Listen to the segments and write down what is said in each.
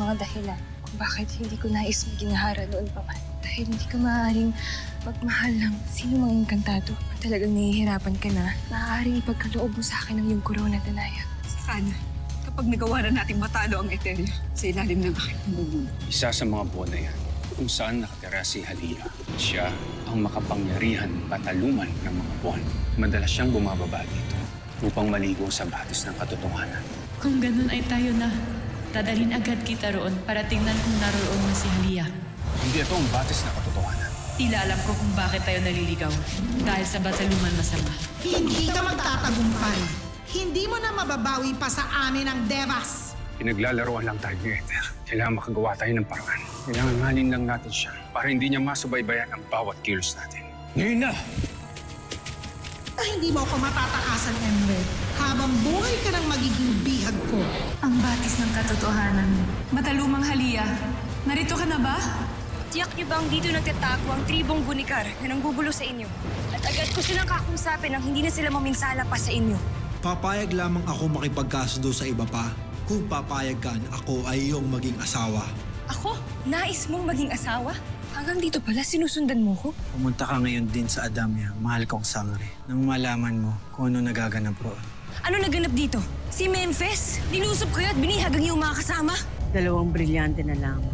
mga dahilan kung bakit hindi ko nais maging hara noon pa man. Dahil hindi ka maaaring magmahal ng sino mang engkantado. Kung talagang nahihirapan ka na, maaaring ipagkaloob mo sa akin ang iyong korona, Danaya. Saka na, kapag nagawa na nating matalo ang Eteria sa ilalim ng aking pamumuno. Isa sa mga buwan na yan, kung saan nakatira si Halia, siya ang makapangyarihan pataluman ng mga buwan. Madalas siyang bumababa dito upang maligo sa batis ng katotohanan. Kung ganun ay tayo na. Dadalhin agad kita roon para tingnan kung naroon na si Halia. Hindi ito ang batis ng katotohanan. Tila alam ko kung bakit tayo naliligaw. Dahil sa bataluman masama. Hindi ka magtatagumpay. Hindi mo na mababawi pa sa amin ang Devas. Pinaglalaroan lang tayo ni Ether. Kailangan makagawa tayo ng paraan. Kailangan halin lang natin siya para hindi niya masubaybayan ang bawat kilos natin. Ngayon na! Hindi mo ako matatakasan, Emre. Habang buhay ka nang magiging bihag ko. Ang batis ng katotohanan. Batalumang Halia, narito ka na ba? Tiyak niyo bang dito nagtatago ang tribong Bunikar na nanggugulo sa inyo? At agad ko silang kakusapin nang hindi na sila maminsala pa sa inyo. Papayag lamang ako makipagkasundo sa iba pa. Kung papayag ka, ako ay iyong maging asawa. Ako? Nais mong maging asawa? Hanggang dito pala, sinusundan mo ko? Pumunta ka ngayon din sa Adamya, mahal kong sangre, nang malaman mo kung ano nagaganap roon. Ano naganap dito? Si Memphis? Nilusob kayo at binihag ang iyong mga kasama? 2 brilyante na lamang.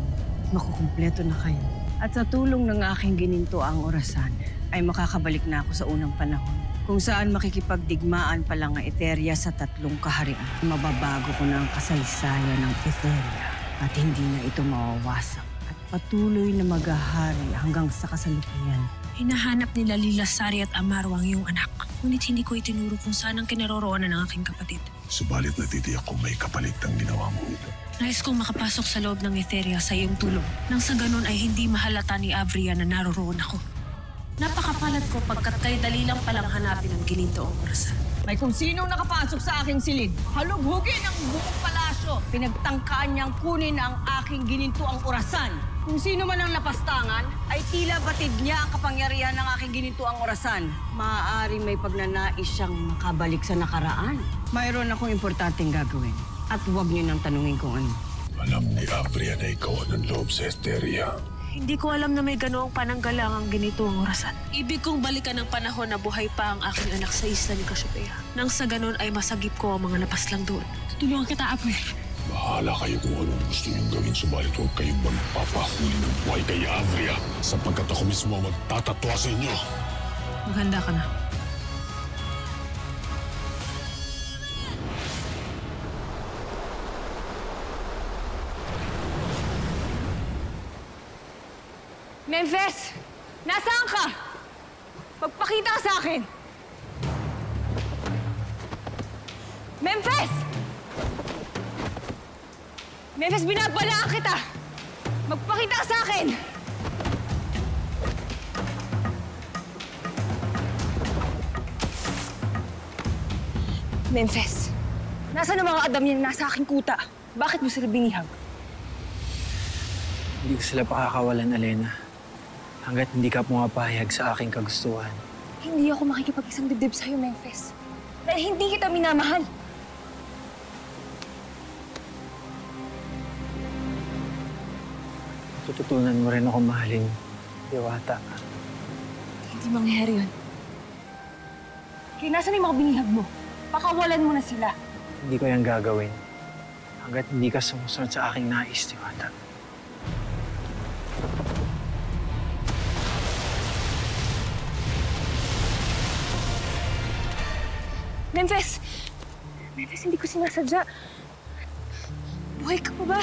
Makukumpleto na kayo. At sa tulong ng aking gininto ang orasan, ay makakabalik na ako sa unang panahon. Kung saan makikipagdigmaan pa lang ang Eteria sa 3 kaharian. Mababago ko na ang kasaysayan ng Eteria at hindi na ito mawawasak. At patuloy na maghahari hanggang sa kasalukuyan. Hinahanap nila Lilasari at Amaro ang iyong anak. Ngunit hindi ko itinuro kung saan ang kinaroroonan ng aking kapatid. Subalit natitiyak kung may kapalit ang ginawa mo. Nais kong makapasok sa loob ng Eteria sa iyong tulong. Nang sa ganun ay hindi mahalata ni Avria na naroroon ako. Napakapalad ko pagkat kay dali lang palang hanapin ang gininto ang orasan. May kung sinong nakapasok sa aking silid, halugugin ang buong palasyo. Pinagtangkaan niyang kunin ang aking gininto ang orasan. Kung sino man ang napastangan, ay tila batid niya ang kapangyarihan ng aking gininto ang orasan. Maaaring may pagnanais siyang makabalik sa nakaraan. Mayroon akong importanteng gagawin. At huwag niyo nang tanungin kung ano. Alam ni Avria na ikaw ang loob sa Eteria. Hindi ko alam na may ganoong pananggalang ang ganito ang orasan. Ibig kong balikan ang panahon na buhay pa ang aking anak sa isla ni Cassiopeia. Nang sa ganun ay masagip ko ang mga napaslang doon. Tutulungan kita, Apoy. Bahala kayo kung anong gusto niyong gawin, subalit huwag kayong magpapahuli ng buhay kay Avria sapagkat ako mismo magtatatwa sa inyo. Maghanda ka na. Memphis! Nasaan ka? Magpakita ka sa akin! Memphis! Memphis, binabalaan kita! Magpakita ka sa akin! Memphis, nasaan ang mga adam niya na nasa aking kuta? Bakit mo sila binihag? Hindi ko sila pakakawalan, Alena. Hanggat hindi ka pumapahayag sa aking kagustuhan. Hindi ako makikipag-isang dibdib sa'yo, Memphis. Dahil hindi kita minamahal. Tututunan mo rin ako mahalin, Diwata. Hindi mangyayari yun. Kaya nasaan yung mga binihag mo? Pakawalan mo na sila. Hindi ko yan gagawin. Hanggat hindi ka sumusunod sa aking nais, Diwata. Memphis! Memphis, hindi ko sinasadya. Buhay ka pa ba?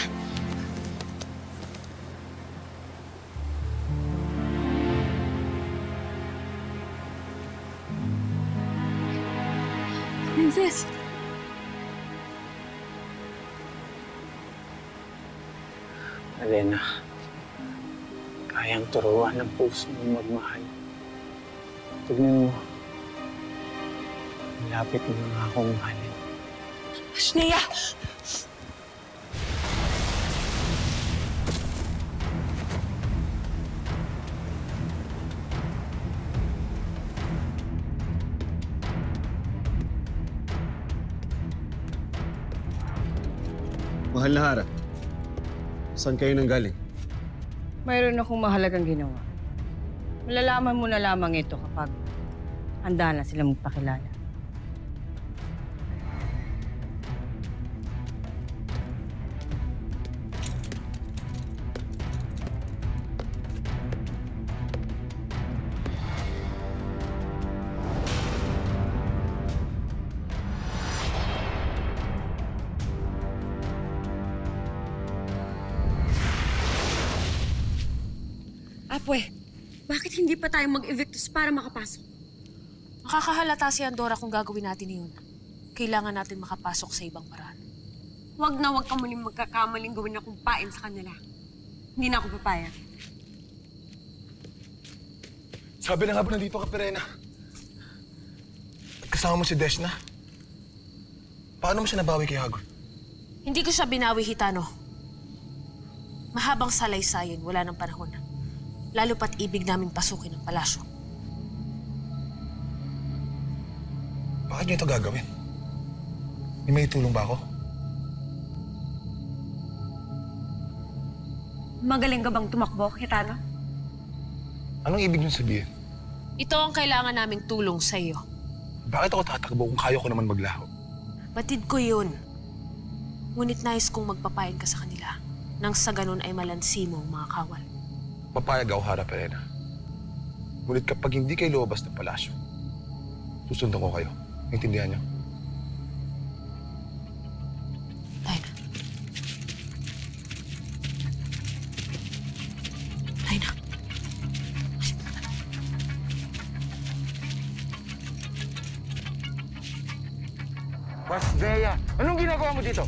Memphis! Alena, kayang turuan ng puso mo magmahal. Tignan mo. Malapit mo na akong mahalin. Ashnea! Mahal na Hara, Saan kayo nanggaling? Mayroon akong mahalagang ginawa. Malalaman mo na lamang ito kapag handa na sila magpakilala. Apwe, bakit hindi pa tayo mag-evictus para makapasok? Makakahalata si Andorra kung gagawin natin yun. Kailangan natin makapasok sa ibang paraan. Huwag ka muling magkakamaling gawin akong pain sa kanila. Hindi na ako papayag. Sabi na nga ba nandito ka, Perena? At kasama mo si Deshna? Paano mo siya nabawi kay Hagrid? Hindi ko siya binawi, Hitano. Mahabang salaysayin, wala ng panahon. Lalo pat ibig namin pasukin ang palasyo. Bakit niyo ito gagawin? May tulong ba ako? Magaling ka bang tumakbo, Hitano? Anong ibig niyo sabihin? Ito ang kailangan naming tulong sa iyo. Bakit ako tatakbo kung kaya ko naman maglaho? Batid ko yun. Ngunit nais kong magpapayan ka sa kanila. Nang sa ganun ay malansi mo ang mga kawal. Papayag ako, Hara Perena. Ngunit kapag hindi kayo lumabas ng palasyo, susundan ko kayo. Naintindihan niyo? Laina. Laina. Basdeya, anong ginagawa mo dito?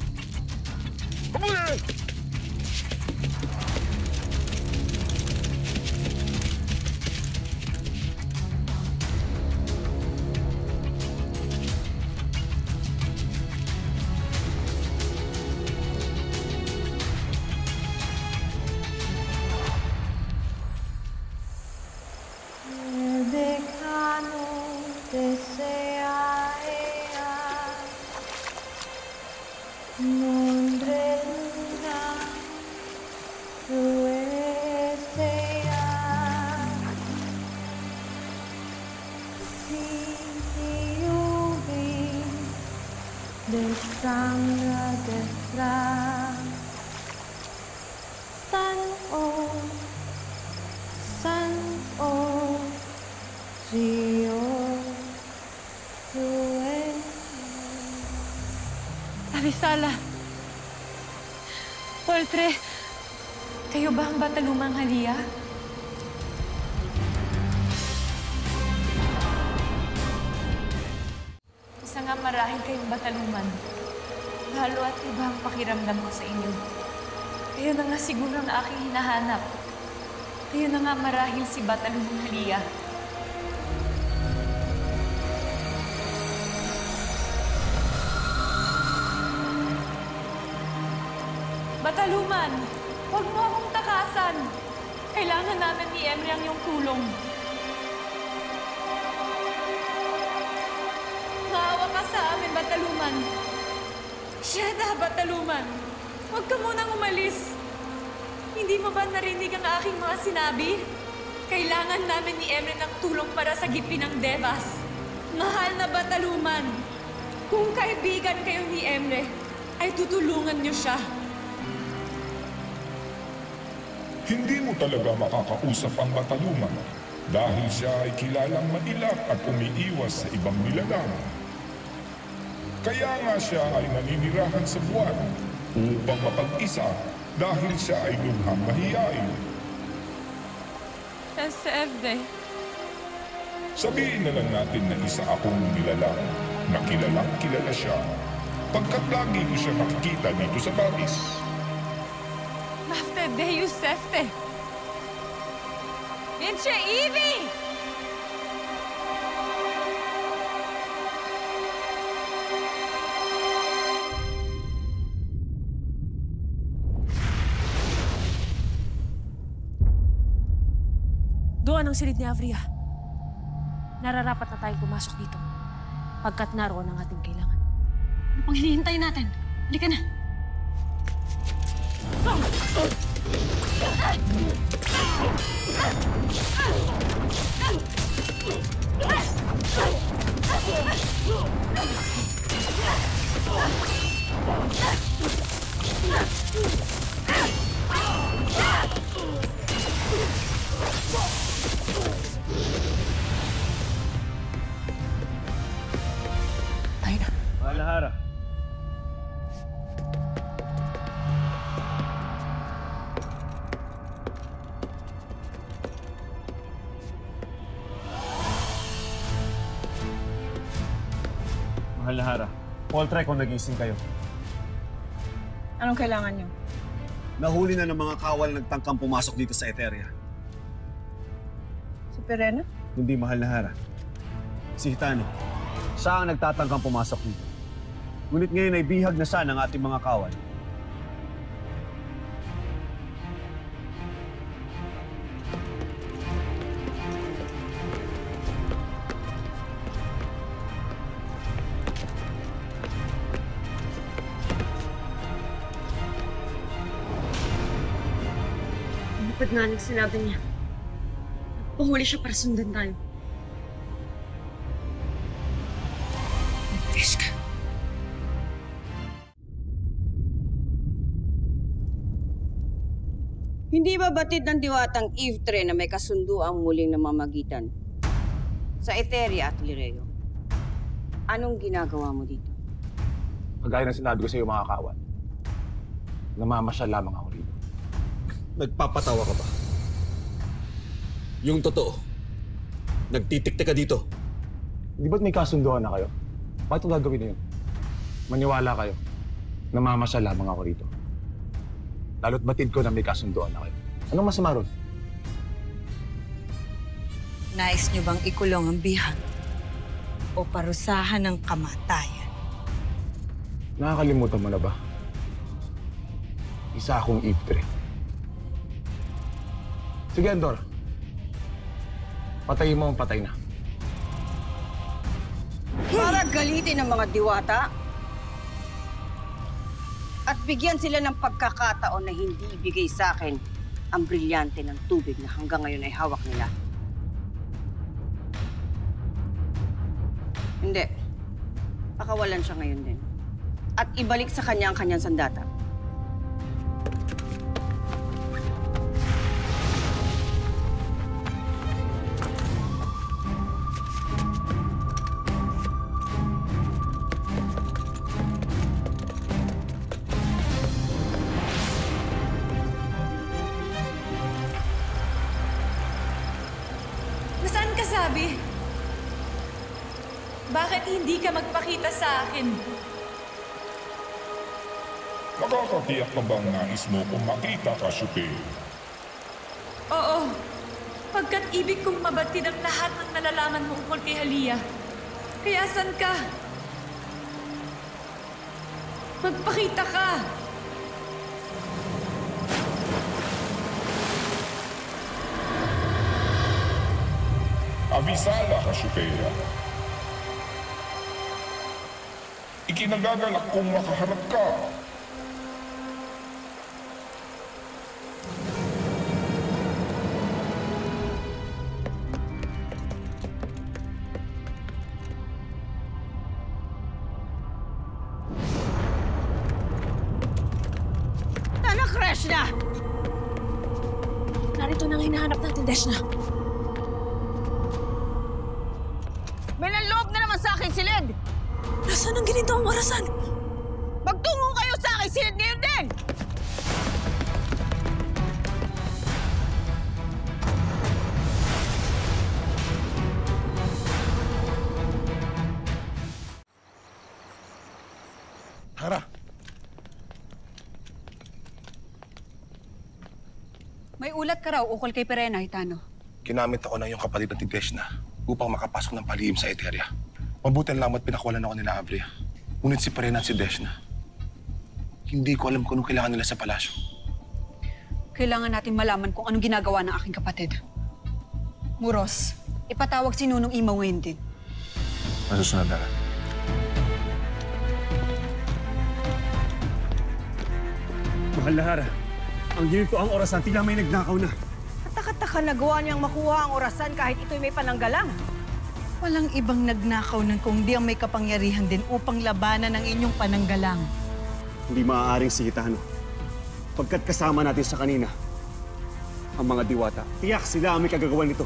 Kabulin! Arisala. Poltre, kayo ba ang Batalumang Halia? Isa nga marahil kayong Bataluman. Lalo at iba ang pakiramdam ko sa inyo. Kayo na nga siguro ang aking hinahanap. Kayo na nga marahil si Batalumang Halia. Bataluman, huwag mo akong takasan. Kailangan namin ni Emre ang iyong tulong. Maawa ka sa amin, Bataluman. Sheda, Bataluman, huwag ka munang umalis. Hindi mo ba narinig ang aking mga sinabi? Kailangan namin ni Emre ng tulong para sa gipi ng Devas. Mahal na Bataluman, kung kaibigan kayo ni Emre, ay tutulungan niyo siya. Hindi mo talaga makakausap ang Bataluman dahil siya ay kilalang mailap at umiiwas sa ibang nilalang. Kaya nga siya ay naninirahan sa buwan upang mapag-isa dahil siya ay lubhang mahiyain. SFD. Sabihin na lang natin na isa akong nilalang na kilalang kilala siya pagkat lagi ko siya makikita dito sa Paris. Mafte Deus Sefte. Vince Evie! Doon ang silid ni Avria. Nararapat na tayong pumasok dito. Pagkat naroon ang ating kailangan. Ano pang hinihintay natin? Halika na! Mahal. Mahal na Hara, Paul try kung nagising kayo. Anong kailangan niyo? Nahuli na ng mga kawal na nagtangkang pumasok dito sa Eteria. Si Perena? Hindi, Mahal na Hara. Si Hitano. Siya ang nagtatangkang pumasok dito. Ngunit ngayon ay bihag na siya ng ating mga kawal. Ba't nga sinabi niya? Pahuli siya para sundan tayo. Nagtiis ka. Hindi ba batid ng diwatang Ivtre na may kasunduang muling namamagitan sa Eteria at Lireo? Anong ginagawa mo dito? Kagaya ng sinabi ko sa iyo mga kawal, namamasyal lamang ako rito. Nagpapatawa ka ba? Yung totoo, nagtitiktik ka dito. Di ba't may kasunduan na kayo? Bakit ang gagawin na yun? Maniwala kayo, namamasyal lamang ako rito. Lalo't batid ko na may kasunduan na kayo. Anong masama ron? Nais niyo bang ikulong ang bihag o parusahan ng kamatayan? Nakakalimutan mo na ba? Isa akong Ivtre. Sige, Andor. Patayin mo ang patay na. Para galitin ng mga diwata at bigyan sila ng pagkakataon na hindi ibigay sa akin ang brilyante ng tubig na hanggang ngayon ay hawak nila. Hindi. Pakawalan siya ngayon din. At ibalik sa kanya ang kanyang sandata. Nasaan ka sabi? Bakit hindi ka magpakita sa akin? Nakakatiyak ka bang nais mo kung makita ka, Shupe? Oo. Pagkat ibig kong mabatid ang lahat ng nalalaman mo ukol kay Halia. Kaya saan ka? Magpakita ka! Abisala ka, Shupea. Ikinagagalak kong makaharap ka. Krishna! Narito na ang hinahanap natin, Deshna. May nanloob na naman sa akin, Silid! Nasaan ang ginintong orasan? Magtungo kayo sa akin, Silid, ngayon din! Hara! May ulat ka raw ukol kay Perena, Hitano. Ginamit ako ng iyong kapatid na Deshna upang makapasok ng palihim sa Eteria. Mabuti lang at pinakawalan ako nila Abria. Ngunit si Perena at si Deshna, hindi ko alam kung anong kailangan nila sa palasyo. Kailangan natin malaman kung anong ginagawa ng aking kapatid. Muros, ipatawag si Nunong Ima ngayon din. Masusunod na lang. Mahal na Hara, ang ginito ang orasan, tila may nagnakaw na. Taka-taka nagawa niyang makuha ang orasan kahit ito'y may pananggalang. Walang ibang nagnakaw ng kung di ang may kapangyarihan din upang labanan ang inyong pananggalang. Hindi maaaring si Gitano. Pagkat kasama natin sa kanina, ang mga diwata, tiyak sila ang may kagagawan nito.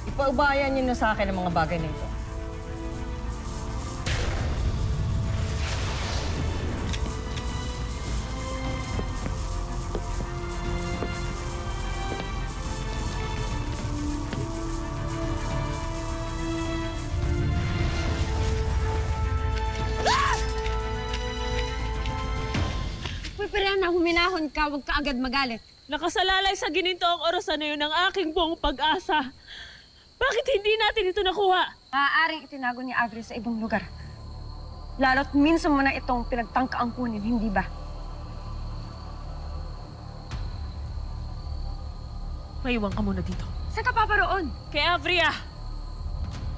Ipaubayan niyo na sa akin ang mga bagay na ito. Perena, huminahon ka, huwag ka agad magalit. Nakasalalay sa gininto ang orasan na yun ng aking buong pag-asa. Bakit hindi natin ito nakuha? Maaaring itinago ni Avery sa ibang lugar. Lalo't minsan mo na itong pinagtangkaang kunin, hindi ba? Maiwan ka muna dito. Saan ka paparoon? Kay Avery,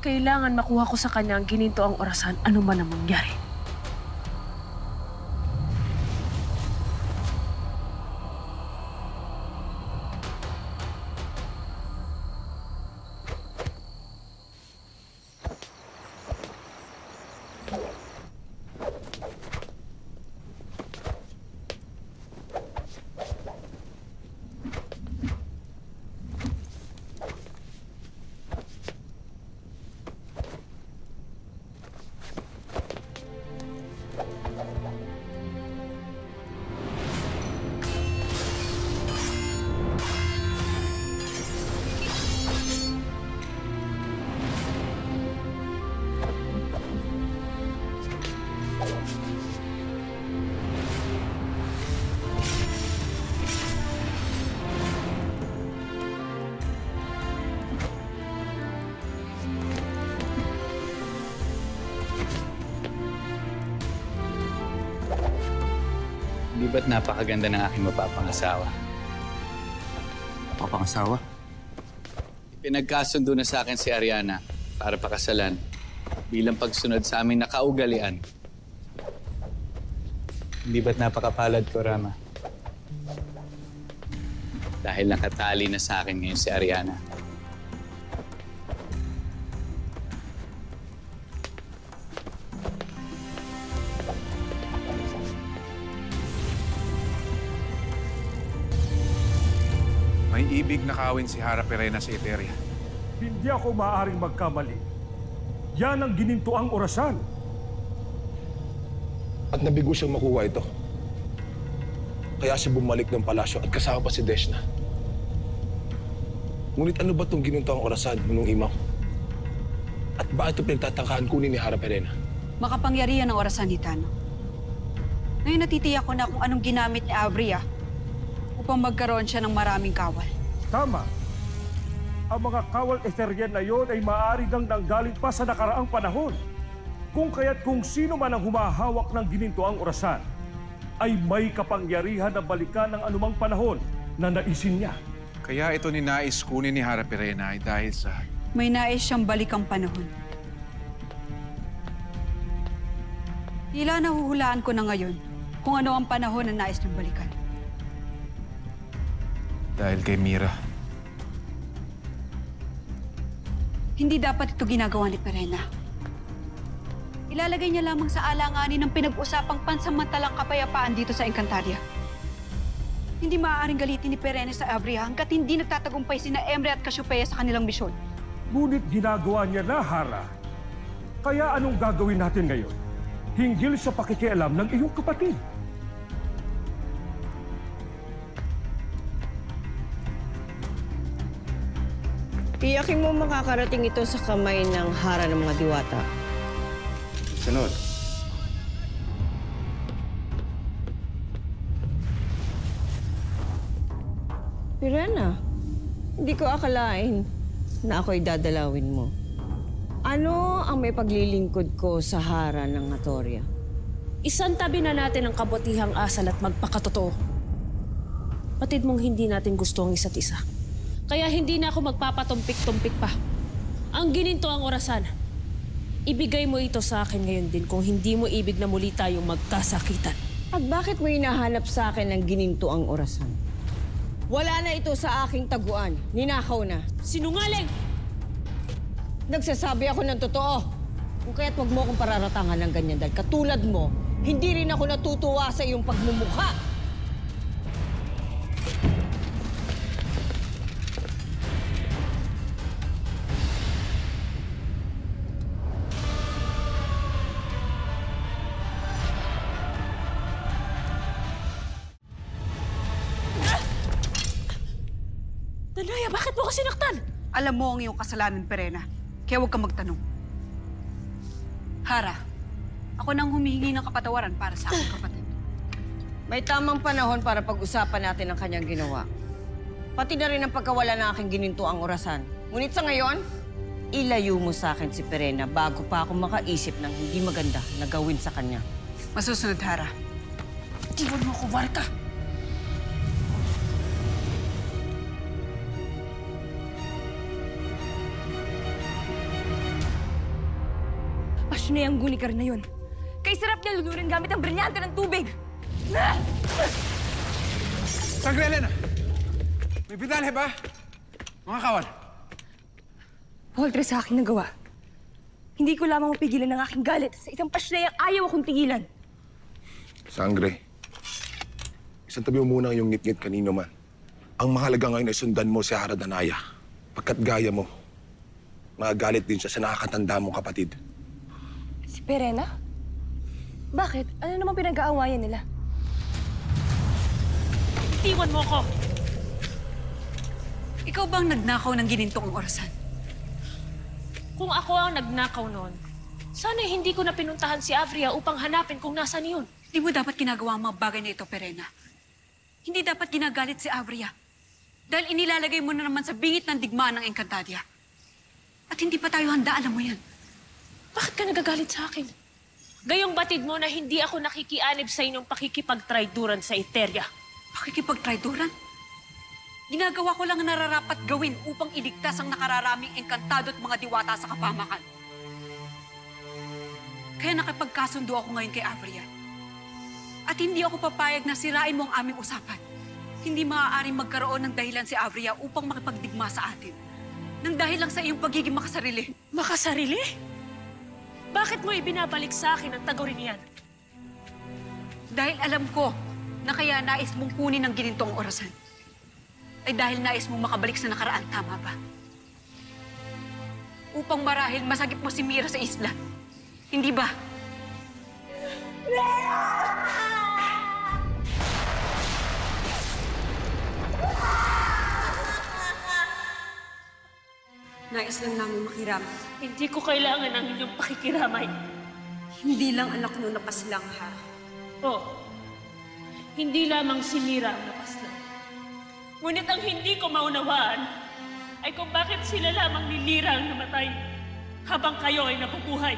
Kailangan makuha ko sa kanya ang gininto ang orasan, ano man ang mangyari. Di ba't napakaganda ng aking mapapangasawa? Mapapangasawa? Pinagkasundo na sa akin si Ariana para pakasalan bilang pagsunod sa aming nakaugalian. Di ba't napakapalad ko, Rama? Dahil nakatali na sa akin ngayon si Ariana. May ibig na kawin si Hara Perena sa Eteria. Hindi ako maaaring magkamali. Yan ang ginintuang orasan. At nabigo siyang makuha ito. Kaya siya bumalik ng palasyo at kasama pa si Deshna. Ngunit ano ba itong ginintuang orasan nung imaw? At bakit ito pinagtatangkahan kunin ni Hara Perena? Makapangyarihan ang orasan ni Tano. Ngayon natitiyak ko na kung anong ginamit ni Avery upang magkaroon siya ng maraming kawal. Tama. Ang mga kawal Etherian na yon ay maaari nang nanggaling pa sa nakaraang panahon. Kung kaya't kung sino man ang humahawak ng ginintuang orasan, ay may kapangyarihan na balikan ng anumang panahon na naisin niya. Kaya ito ninais kunin ni Hara Perena ay dahil sa... May nais siyang balikang panahon. Tila nahuhulaan ko na ngayon kung ano ang panahon na nais niyang balikan. Dahil kay Mira. Hindi dapat ito ginagawa ni Perena. Ilalagay niya lamang sa alanganin ng pinag-usapang pansamantalang kapayapaan dito sa Encantadia. Hindi maaaring galitin ni Perena sa Avery hanggat hindi nagtatagumpay sina Emre at Cassiopeia sa kanilang misyon. Ngunit ginagawa niya na, Hara. Kaya anong gagawin natin ngayon? Hinggil sa pakikialam ng iyong kapatid. Tiyakin mo makakarating ito sa kamay ng Hara ng mga diwata. Sunod. Perena, hindi ko akalain na ako'y dadalawin mo. Ano ang may paglilingkod ko sa Hara ng Hatoria? Isang tabi na natin ang kabutihang asal at magpakatotoo. Patid mong hindi natin gusto ang isa't isa. Kaya hindi na ako magpapatumpik-tumpik pa. Ang gininto ang orasan. Ibigay mo ito sa akin ngayon din kung hindi mo ibig na muli tayong magkasakitan. At bakit mo hinahanap sa akin ang gininto ang orasan? Wala na ito sa aking taguan. Ninakaw na. Sinungaling! Nagsasabi ako ng totoo. Kung kaya't huwag mo akong pararatangan ng ganyan dahil katulad mo, hindi rin ako natutuwa sa iyong pagmumukha. Danaya, bakit mo ko sinaktan? Alam mo ang iyong kasalanan, Perena. Kaya huwag kang magtanong. Hara, ako nang humihingi ng kapatawaran para sa aking kapatid. May tamang panahon para pag-usapan natin ang kanyang ginawa. Pati na rin ang pagkawala ng aking gininto ang orasan. Ngunit sa ngayon, ilayo mo sa akin si Perena bago pa ako makaisip ng hindi maganda na gawin sa kanya. Masusunod, Hara. Iwan mo ako, Barka! Pasyon na yung gulikar na yun. Kay sarap niya lunurin gamit ang brilyante ng tubig. Sangre, Elena! May bidalhe ba? Mga kawan. Poltre sa aking nagawa. Hindi ko lamang mapigilan ang aking galit sa isang pasyonayang ayaw akong tigilan. Sangre, isang tabi mo muna ang iyong ngit-ngit kanino man. Ang mahalaga ngayon ay sundan mo si Hara Danaya. Pagkat gaya mo, magagalit din siya sa nakakatanda mong kapatid. Si Perena? Bakit? Ano namang pinag-aawayan nila? Iwan mo ko! Ikaw bang nagnakaw ng ginintong orasan? Kung ako ang nagnakaw noon, sana hindi ko na pinuntahan si Avria upang hanapin kung nasaan yun. Hindi mo dapat ginagawa ang mga bagay na ito, Perena. Hindi dapat ginagalit si Avria. Dahil inilalagay mo na naman sa bingit ng digmaan ng Encantadia. At hindi pa tayo handa, alam mo yan. Bakit ka nagagalit sa akin? Gayong batid mo na hindi ako nakikianib sa inyong pakikipagtrayduran sa Eteria. Pakikipagtrayduran? Ginagawa ko lang ang nararapat gawin upang iligtas ang nakararaming engkantado at mga diwata sa kapamakan. Kaya nakipagkasundo ako ngayon kay Avria. At hindi ako papayag na sirain mo ang aming usapan. Hindi maaaring magkaroon ng dahilan si Avria upang makipagdigma sa atin. Nang dahil lang sa iyong pagiging makasarili. Makasarili? Bakit mo ibinabalik sa akin ang tagurin niyan? Dahil alam ko na kaya nais mong kunin ang ginintong orasan. Ay dahil nais mong makabalik sa nakaraan, tama ba? Upang marahil masagip mo si Mira sa isla. Hindi ba? Nais lang namin makiramay. Hindi ko kailangan ng inyong pakikiramay. Hindi lang anak no napaslang, ha? Oo. Hindi lamang si Mira ang napaslang. Ngunit ang hindi ko maunawaan ay kung bakit sila lamang ni Lira ang namatay habang kayo ay nabubuhay.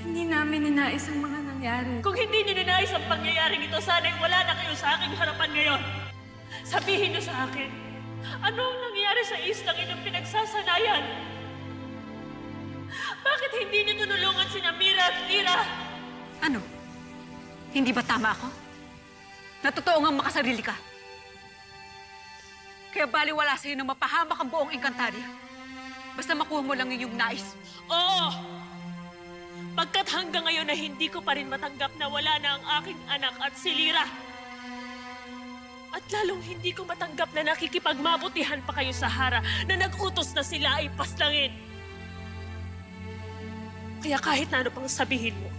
Hindi namin ninais ang mga nangyari. Kung hindi niyo ninais ang pangyayaring ito, sana'y wala na kayo sa aking harapan ngayon. Sabihin niyo sa akin, ano ang nangyari sa islang inyong pinagsasanayan? Bakit hindi niyo tinulungan sina Mira at Lira? Ano? Hindi ba tama ako? Na totoo ngang makasarili ka? Kaya baliwala sa'yo na mapahamak ang buong Encantadia. Basta makuha mo lang yung nais. Oo! Pagkat hanggang ngayon na hindi ko pa rin matanggap na wala na ang aking anak at si Lira. At lalong hindi ko matanggap na nakikipagmabutihan pa kayo sa Hara na nag-utos na sila ay paslangin. Kaya kahit na ano pang sabihin mo,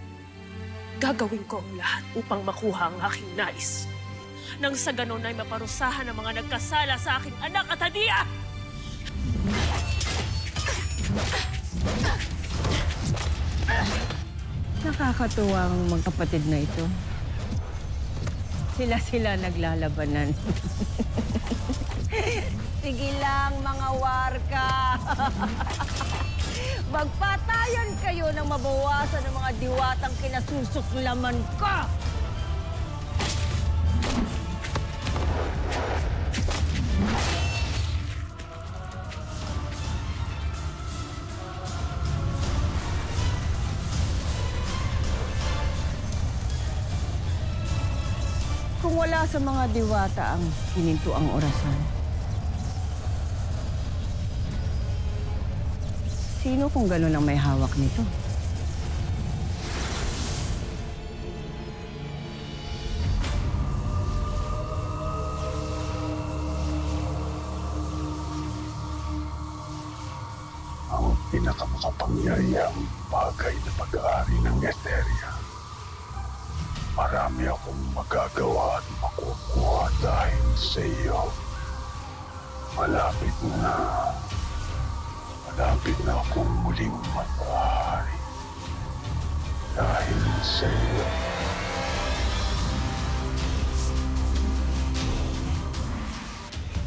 gagawin ko ang lahat upang makuha ang aking nais. Nang sa ganon ay maparusahan ang mga nagkasala sa aking anak at Hadia! Nakakatuwa ang magkapatid na ito. Sila naglalabanan. Sige lang, mga warka. Magpatayan kayo nang mabawasan ng mga diwatang kinasusuklaman ko! Kung wala Wala sa mga diwata ang gininto ang orasan. Sino kung gano'n ang may hawak nito? Ang pinakamakapangyarihang bagay na pag-aari ng Etheria. Marami akong magagawa at makukuha dahil sa iyo. Malapit na akong muling mag-aari dahil sa iyo.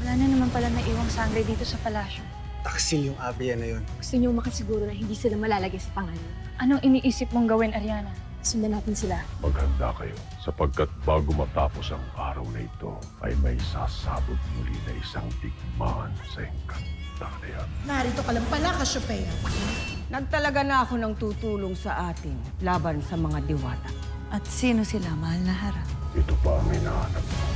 Wala na naman pala naiwang sangre dito sa palasyo. Taksil yung Avria na yun. Gusto niyo makasiguro na hindi sila malalagay sa pangalan. Anong iniisip mong gawin, Ariana? Sundan natin sila. Maghanda kayo sapagkat bago matapos ang araw na ito ay may sasabot muli na isang digmaan sa Encantadia. Narito ka lang pala, Cassiopeia. Nagtalaga na ako ng tutulong sa atin laban sa mga diwata. At sino sila, mahal na harap? Ito pa ang hinahanap mo.